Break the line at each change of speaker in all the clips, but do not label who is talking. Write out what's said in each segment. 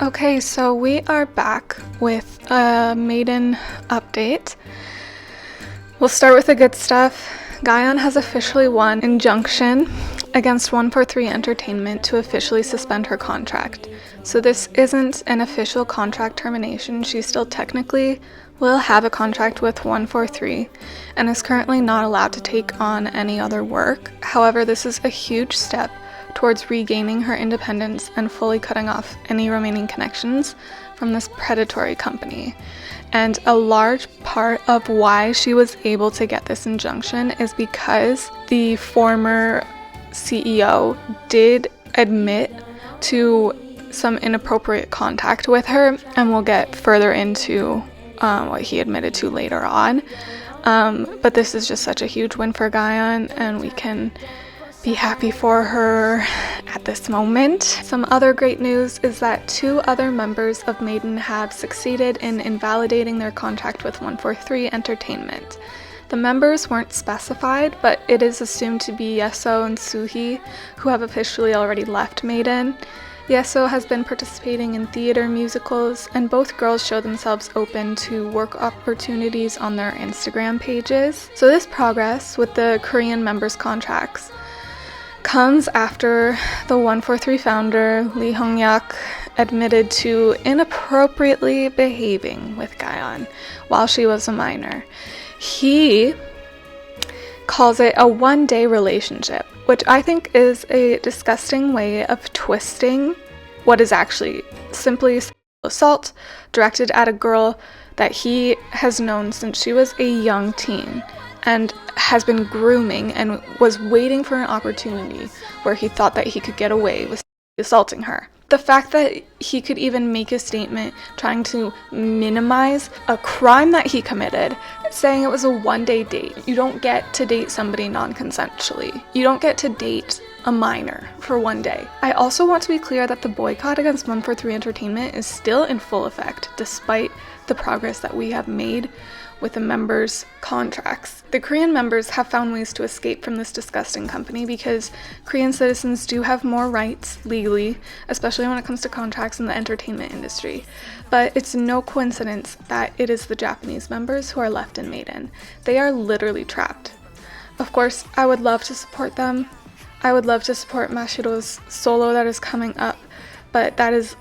Okay, so we are back with a maiden update. We'll start with the good stuff. Gayeon has officially won injunction against 143 Entertainment to officially suspend her contract. So this isn't an official contract termination. She still technically will have a contract with 143 and is currently not allowed to take on any other work. However, this is a huge step towards regaining her independence and fully cutting off any remaining connections from this predatory company. And a large part of why she was able to get this injunction is because the former CEO did admit to some inappropriate contact with her, and we'll get further into what he admitted to later on. But this is just such a huge win for Gayeon, and we can be happy for her at this moment. Some other great news is that 2 other members of Maiden have succeeded in invalidating their contract with 143 Entertainment. The members weren't specified, but it is assumed to be Yeso and Suhee, who have officially already left Maiden. Yeso has been participating in theater musicals, and both girls show themselves open to work opportunities on their Instagram pages. So this progress with the Korean members' contracts comes after the 143 founder, Lee Hong-yak, admitted to inappropriately behaving with Gayeon while she was a minor. He calls it a one-day relationship, which I think is a disgusting way of twisting what is actually simply sexual assault directed at a girl that he has known since she was a young teen and has been grooming and was waiting for an opportunity where he thought that he could get away with assaulting her. The fact that he could even make a statement trying to minimize a crime that he committed, saying it was a one-day date. You don't get to date somebody non-consensually. You don't get to date a minor for one day. I also want to be clear that the boycott against 143 Entertainment is still in full effect, despite the progress that we have made with the members' contracts. The Korean members have found ways to escape from this disgusting company because Korean citizens do have more rights legally, especially when it comes to contracts in the entertainment industry. But it's no coincidence that it is the Japanese members who are left in Maiden. They are literally trapped. Of course, I would love to support them. I would love to support Mashiro's solo that is coming up, but that is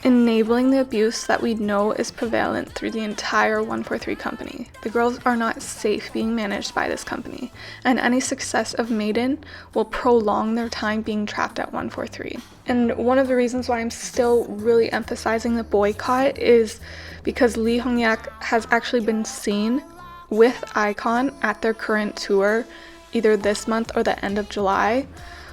enabling the abuse that we know is prevalent through the entire 143 company. The girls are not safe being managed by this company, and any success of Maiden will prolong their time being trapped at 143. And one of the reasons why I'm still really emphasizing the boycott is because Lee Hong-yak has actually been seen with iKON at their current tour, either this month or the end of July.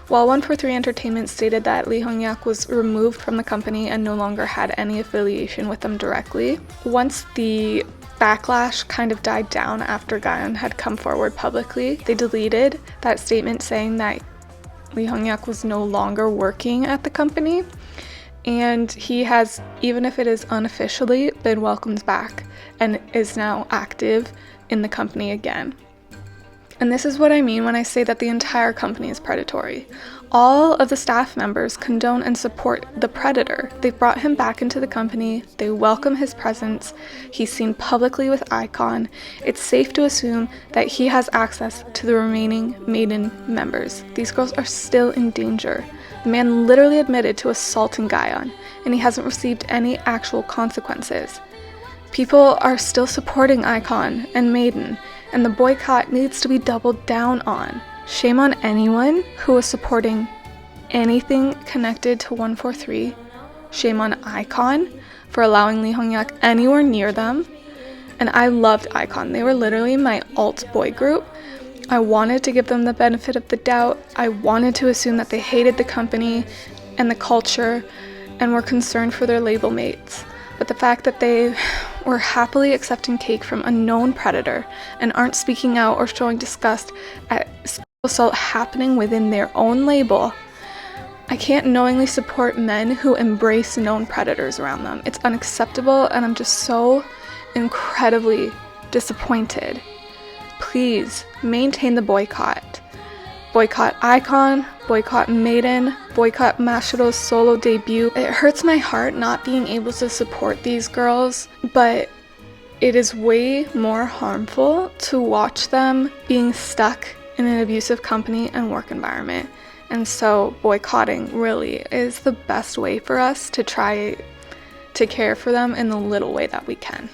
While 143 Entertainment stated that Lee Hong-yak was removed from the company and no longer had any affiliation with them directly, once the backlash kind of died down after Gayeon had come forward publicly, they deleted that statement saying that Lee Hong-yak was no longer working at the company, and he has, even if it is unofficially, been welcomed back and is now active in the company again. And this is what I mean when I say that the entire company is predatory. All of the staff members condone and support the predator. They've brought him back into the company. They welcome his presence. He's seen publicly with iKON. It's safe to assume that he has access to the remaining Maiden members. These girls are still in danger. The man literally admitted to assaulting Gayeon, and he hasn't received any actual consequences. People are still supporting iKON and Maiden, and the boycott needs to be doubled down on. Shame on anyone who is supporting anything connected to 143. Shame on iKON for allowing Lee Hong-yak anywhere near them. And I loved iKON. They were literally my alt boy group. I wanted to give them the benefit of the doubt. I wanted to assume that they hated the company and the culture and were concerned for their label mates. But the fact that they were happily accepting cake from a known predator and aren't speaking out or showing disgust at sexual assault happening within their own label, I can't knowingly support men who embrace known predators around them. It's unacceptable, and I'm just so incredibly disappointed. Please maintain the boycott. Boycott iKON, boycott Maiden, boycott Mashiro's solo debut. It hurts my heart not being able to support these girls, but it is way more harmful to watch them being stuck in an abusive company and work environment. And so boycotting really is the best way for us to try to care for them in the little way that we can.